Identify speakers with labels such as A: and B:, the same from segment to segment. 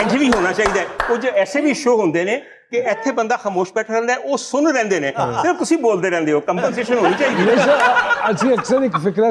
A: ਇੰਜ ਵੀ ਹੋਣਾ ਚਾਹੀਦਾ ਹੈ. ਕੁਝ ਐਸੇ ਵੀ ਸ਼ੋਅ ਹੁੰਦੇ ਨੇ ਕਿ ਇੱਥੇ ਬੰਦਾ ਖਾਮੋਸ਼ ਬੈਠਾ ਰਹਿੰਦਾ ਹੈ, ਉਹ ਸੁਣ ਰਹਿੰਦੇ ਨੇ, ਸਿਰਫ ਤੁਸੀਂ ਬੋਲਦੇ ਰਹਿੰਦੇ ਹੋ. ਕੰਪਨਸੇਸ਼ਨ ਹੋਣੀ ਚਾਹੀਦੀ ਹੈ.
B: ਅਸੀਂ ਅਕਸਰ ਇੱਕ ਫਿਕਰਾ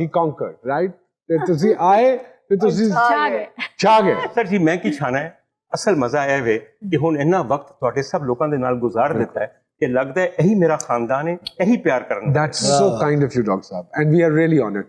B: he conquered, right? ਤੇ ਤੁਸੀਂ ਆਏ ਤੇ ਤੁਸੀਂ ਛਾ ਗਏ.
A: ਸਰ ਜੀ ਮੈਂ ਕੀ ਛਾਣਾ ਹੈ, ਅਸਲ ਮਜ਼ਾ ਇਹ ਵੇ ਕਿ ਹੁਣ ਇੰਨਾ ਵਕਤ ਤੁਹਾਡੇ ਸਭ ਲੋਕਾਂ ਦੇ ਨਾਲ ਗੁਜ਼ਾਰ ਦਿੱਤਾ ਹੈ ਕਿ ਲੱਗਦਾ ਹੈ ਇਹੀ ਮੇਰਾ ਖਾਨਦਾਨ ਹੈ, ਇਹੀ ਪਿਆਰ ਕਰਨ.
B: That's so kind of you, Dr. Saab, and we are really honored.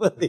C: ਪੈਂਦੀ.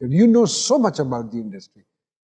B: You know so much about the industry.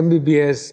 B: MBBS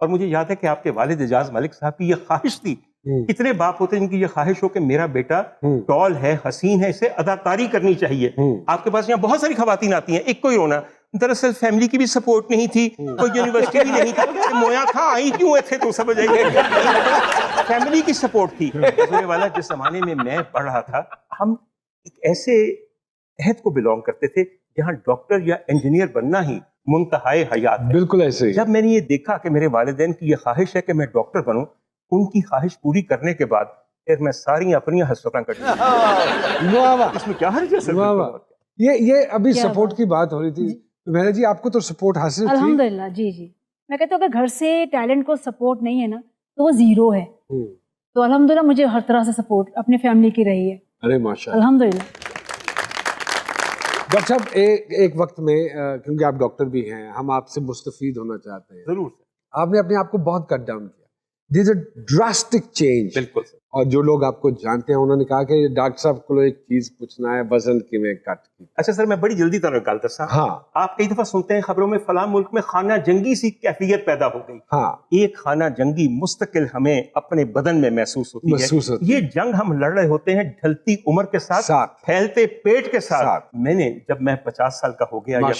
A: اور مجھے یاد ہے کہ آپ کے والد اعجاز ملک صاحب کی یہ خواہش تھی. کتنے باپ ہوتے ہیں جن کی یہ خواہش ہو کہ میرا بیٹا ٹال ہے, حسین ہے, اسے اداکاری کرنی چاہیے. آپ کے پاس یہاں بہت ساری خواتین آتی ہیں, ایک کو ہی رونا. دراصل فیملی کی بھی سپورٹ نہیں تھی, کوئی یونیورسٹی بھی نہیں تھی, مویا تھا آئی کیوں تھے تو سمجھ آئیے, فیملی کی سپورٹ تھی. حضور والا جس زمانے میں میں پڑھ رہا تھا, ہم ایک ایسے عہد کو بلونگ کرتے تھے جہاں ڈاکٹر یا انجینئر بننا ہی منتہائے حیات ہے.
B: بالکل ایسے ہی.
A: جب میں نے یہ دیکھا کہ میرے والدین کی یہ خواہش ہے کہ میں ڈاکٹر بنوں, ان کی خواہش پوری کرنے کے بعد پھر میں ساری اپنی حسرتیں کٹ اس میں کیا حرج ہے.
B: یہ ابھی سپورٹ کی بات ہو رہی تھی, میرا جی آپ کو تو سپورٹ حاصل تھی.
D: الحمدللہ. جی جی, میں کہتا ہوں کہ گھر سے ٹیلنٹ کو سپورٹ نہیں ہے نا تو وہ زیرو ہے. تو الحمدللہ مجھے ہر طرح سے سپورٹ اپنے فیملی کی رہی ہے.
B: ارے ماشاء اللہ,
D: الحمدللہ.
B: ڈاکٹر صاحب ایک وقت میں کیونکہ آپ ڈاکٹر بھی ہیں, ہم آپ سے مستفید ہونا چاہتے ہیں.
A: ضرور.
B: آپ نے اپنے آپ کو بہت کٹ ڈاؤن کیا. دیر از اے ڈراسٹک چینج.
A: بالکل.
B: اور جو لوگ آپ کو جانتے ہیں انہوں نے کہا کہ ڈاکٹر صاحب کو ایک چیز پوچھنا ہے, وزن کی میں کٹ کی.
A: اچھا سر, میں بڑی جلدی طرح نکالتا سا.
B: ہاں,
A: آپ کئی دفعہ سنتے ہیں خبروں میں فلاں ملک میں خانہ جنگی سی کیفیت پیدا ہو گئی.
B: ہاں,
A: ایک خانہ جنگی مستقل ہمیں اپنے بدن میں محسوس ہوتی ہے. یہ جنگ ہم لڑ رہے ہوتے ہیں ڈھلتی عمر کے ساتھ, پھیلتے پیٹ کے ساتھ. میں نے جب میں 50 سال کا ہو گیا یا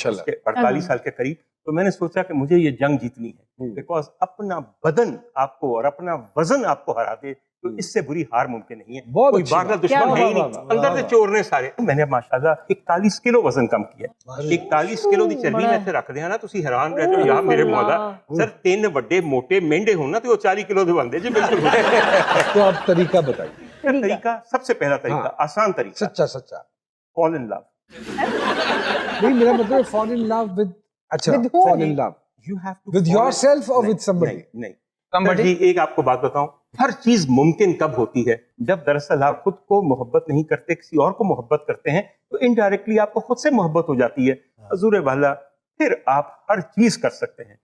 A: 48 سال کے قریب, تو میں نے سوچا کہ مجھے یہ جنگ جیتنی ہے, بیکاز اپنا بدن آپ کو اور اپنا وزن آپ کو ہرا دے تو اس سے بری ہار ممکن نہیں ہے. کوئی باہر دشمن ہے ہی نہیں, اندر سے چور نے سارے. میں نے ماشاءاللہ 41 کلو وزن کم کیا. 41 کلو دی چربی میں تے رکھ دیا نا, تسی حیران رہ جاؤ یار میرے مولا. سر 3 بڑے موٹے مینڈے ہوں نا تو وہ 40 کلو دے بندے. جی بالکل.
B: تو آپ طریقہ بتائیے.
A: طریقہ, سب سے پہلا طریقہ, آسان طریقہ,
B: سچا
A: فال ان لو.
B: نہیں, میرا مطلب فال ان لو ود, اچھا فال ان لو
A: You have to
B: with yourself or with somebody.
A: نہیں. جی ایک آپ کو بات بتاؤں, ہر چیز ممکن کب ہوتی ہے جب دراصل آپ خود کو محبت نہیں کرتے, کسی اور کو محبت کرتے ہیں, تو انڈائریکٹلی آپ کو خود سے محبت ہو جاتی ہے. حضور والا, پھر آپ ہر چیز کر سکتے ہیں.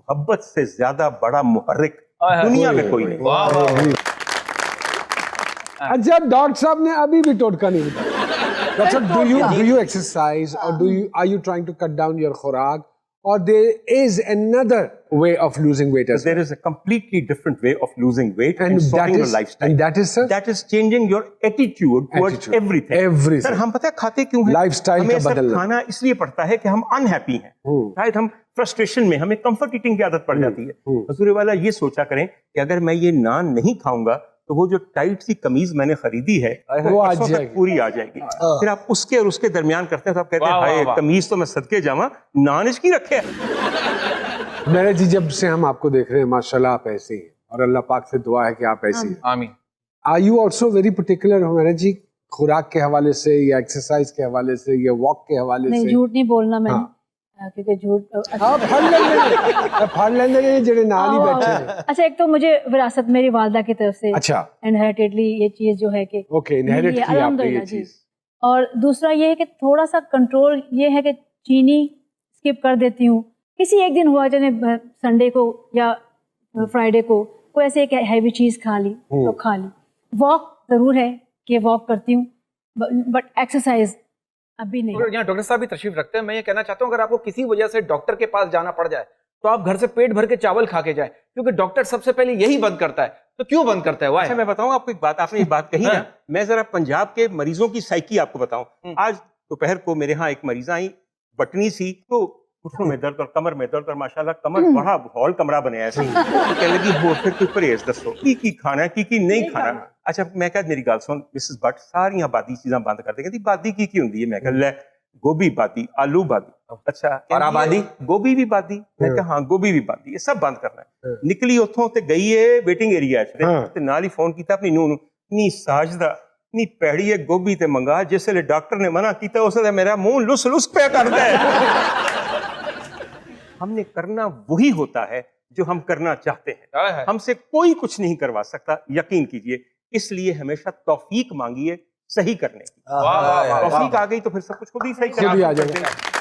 A: محبت سے زیادہ بڑا محرک دنیا میں کوئی نہیں.
B: اچھا ڈاکٹر صاحب نے ابھی بھی ٹوٹکا نہیں بتایا. ڈاکٹر صاحب, do you exercise or are you trying to cut down your خوراک, or there is another way of losing weight as well?
A: There is a completely different way of losing weight and sorting your lifestyle.
B: And that is, sir?
A: That is changing your attitude towards everything.
B: Everything.
A: Sir, ہم پتہ ہے کھاتے کیوں ہیں؟
B: Lifestyle کا بدلنا.
A: ہمیں کھانا اس لیے پڑتا ہے کہ ہم unhappy ہیں. شاید ہم فرسٹریشن میں, ہمیں comfort eating کی عادت پڑ جاتی ہے. حضور والا یہ سوچا کریں کہ اگر میں یہ نان نہیں کھاؤں گا تو وہ جو ٹائٹ سی قمیض میں نے خریدی ہے وہ پوری آ جائے گی. پھر آپ اس کے اور اس کے درمیان کرتے ہیں تو آپ کہتے ہیں ہائے قمیض تو میں صدقے جاواں, نان اس کی رکھے.
B: میرے جی جب سے ہم آپ کو دیکھ رہے ہیں ماشاءاللہ آپ ایسے ہیں, اور اللہ پاک سے دعا ہے کہ آپ ایسے ہیں.
E: آمین.
B: Are you also very particular میرے جی خوراک کے حوالے سے یا ایکسرسائز کے حوالے سے یا واک کے حوالے سے؟
D: نہیں, جھوٹ نہیں بولنا میں نے, کیونکہ جھوٹ
B: پھڑ لیندے نے جڑے نال ہی بیٹھے ہیں.
D: اچھا, ایک تو مجھے وراثت میری والدہ کی طرف سے
B: اچھا
D: انہیریٹڈلی یہ چیز جو ہے کہ
B: اوکے انہیریٹ کی آپ نے یہ چیز.
D: اور دوسرا یہ ہے کہ تھوڑا سا کنٹرول یہ ہے کہ چینی اسکپ کر دیتی ہوں. کسی ایک دن ہوا جانے سنڈے کو یا فرائیڈے کو کوئی ایسے ایک ہیوی چیز کھا لی تو کھا لی. واک ضرور ہے کہ واک کرتی ہوں, بٹ ایکسرسائز ابھی نہیں.
E: یہاں ڈاکٹر صاحب بھی تشریف رکھتے ہیں. میں یہ کہنا چاہتا ہوں اگر آپ کو کسی وجہ سے ڈاکٹر کے پاس جانا پڑ جائے تو آپ گھر سے پیٹ بھر کے چاول کھا کے جائیں, کیونکہ ڈاکٹر سب سے پہلے یہی بند کرتا ہے. تو کیوں بند کرتا ہے؟
A: اچھا میں بتاؤں آپ کو ایک بات, آپ نے ایک بات کہی نا, میں ذرا پنجاب کے مریضوں کی سائیکی آپ کو بتاؤں. آج دوپہر کو میرے ہاں ایک مریضہ آئی, بٹنی سی, تو گھٹنوں میں درد اور کمر میں درد, اور ماشاءاللہ کمر بڑا ہال کمرہ بنایا ایسے. کہنے لگی ہو پھر کوئی پرہیز دسو, کی کھانا ہے کی نہیں کھانا. اچھا میں کہا میری گل سن مسز بٹ, ساری آبادی چیزاں بند کر دیں. کہتی بادی کی ہوندی ہے؟ میں کہا لے گوبھی بادی, آلو بادی. اچھا اور آبادی گوبھی بھی بادی. میں کہا ہاں گوبھی بھی بادی, یہ سب بند کرنا ہے. نکلی اتھوں تے گئی ہے ویٹنگ ایریا تے نال ہی فون کیتا اپنی نوں نوں, نی ساجدہ نی پیڑی ہے گوبھی تے منگا. جس ویلے ڈاکٹر نے منع کیتا اس ویلے میرا منہ لس لس پیا کردا ہے. ہم نے کرنا وہی ہوتا ہے جو ہم کرنا چاہتے ہیں. ہم سے کوئی کچھ نہیں کروا سکتا, یقین کیجئے. اس لیے ہمیشہ توفیق مانگیے صحیح کرنے کی. توفیق آ گئی تو پھر سب کچھ خود ہی صحیح کرنا.